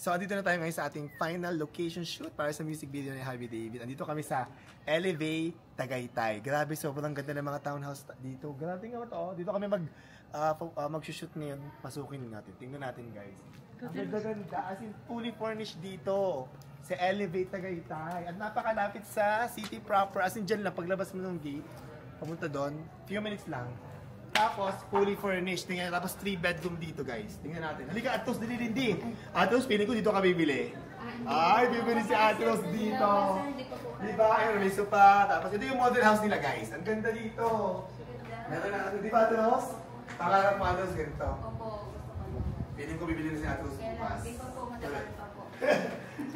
So, andito na tayo ngayon sa ating final location shoot para sa music video ni Harvey David. Andito kami sa Elevate, Tagaytay. Grabe, sobrang ganda ng mga townhouse dito. Grabe nga ito. Dito kami mag-shoot ngayon. Pasukin natin. Tingnan natin, guys. Ang ganda-ganda. As in, fully furnished dito sa Elevate, Tagaytay. At napakalapit sa city proper. As in, dyan lang. Paglabas mo ng gate, pamunta doon. Few minutes lang. Tapos, fully furnished. Tingnan, tapos 3 bedroom dito, guys. Tingnan natin. Halika, Atos, dili-dindi. Atos, piling ko dito ka bibili. Ay, bibili si Atos dito. Diba? Ayun, may sopa. Tapos, ito yung model house nila, guys. Ang ganda dito. Meron na, ano, di ba, Atos? Pangarap mo, Atos, ganito. Opo. Piling ko bibili na si Atos bukas. Di pa po, matagal pa po.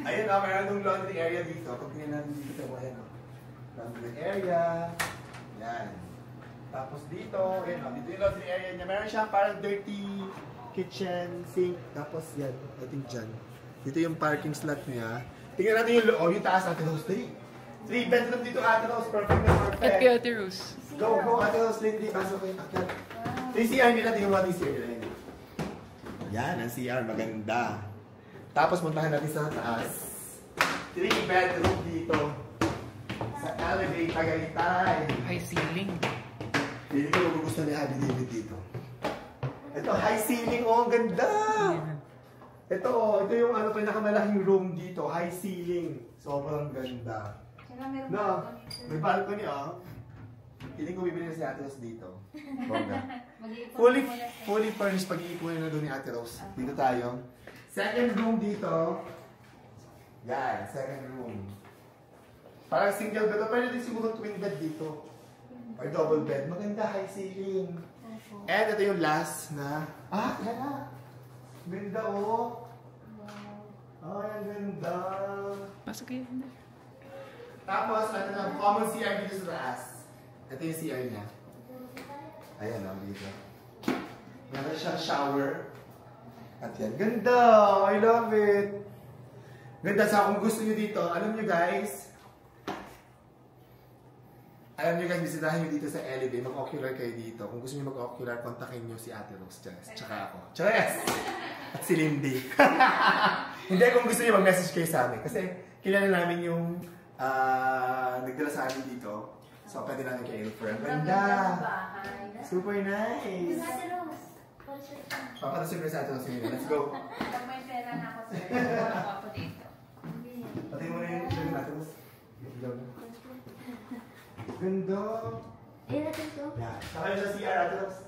Ayun, meron nung laundry area dito. Pag tingnan natin dito, ayan, laundry area. Yan. Tapos dito, yan, dito yung laundry area niya. Meron siyang parang dirty kitchen, sink. Tapos yan, I think dyan. Dito yung parking slot niya. Tingnan natin yung taas, Ate Rose. 3 bedroom dito, Ate Rose. Perfect na perfect. At kay Ate Rose. Go, Ate Rose, Lindy. Pasok kayo. 3 CR nila, tingnan mo 3 CR nila. Yan, ang CR. Maganda. Tapos puntahan natin sa taas. 3 bedroom dito. Sa Elevate, Tagaytay. High ceiling. Hindi ko magugustuhan ni Harvey David dito. Ito, high ceiling. Oh, ang ganda! Ito yung ano, pinakamalaking room dito. High ceiling. Sobrang ganda. No, may balcony, oh. Hindi ko bibili na si Ate Rose dito. Bongga. Fully furnished. Pag-iipunin na doon ni Ate Rose. Dito tayo. Second room dito. Yan, second room. Parang single bed. Pwede din siguro twin bed dito. Or double bed. Maganda, high ceiling. And ito yung last na... yan na. Ganda, oh. Ay, ang ganda. Pasok kayo. Tapos, ano na, common CR dito sa taas. Ito yung CR niya. Ayan, dito. Meron siyang shower. At yan. Ganda! I love it! Ganda sa kung gusto nyo dito. Alam nyo guys, bisitahin nyo dito sa Elevate. Mag-ocular kayo dito. Kung gusto nyo mag-ocular, kontakin nyo si Ate Rose. Tsaka ako. Chares! At si Lindy. Hindi, kung gusto nyo mag-message kayo sa amin. Kasi kilala namin yung nagdala sa amin dito. So, pwede namin kayo refer. Ang ganda! Super nice! Papatasip na sa Ate Rose. Let's go! Pag may pera na ako, sir, ako ako dito. Pati mo na yung Ate Rose. Ganda! Eh, natin to? Yan. Saka yung sa CR, Ate Rose.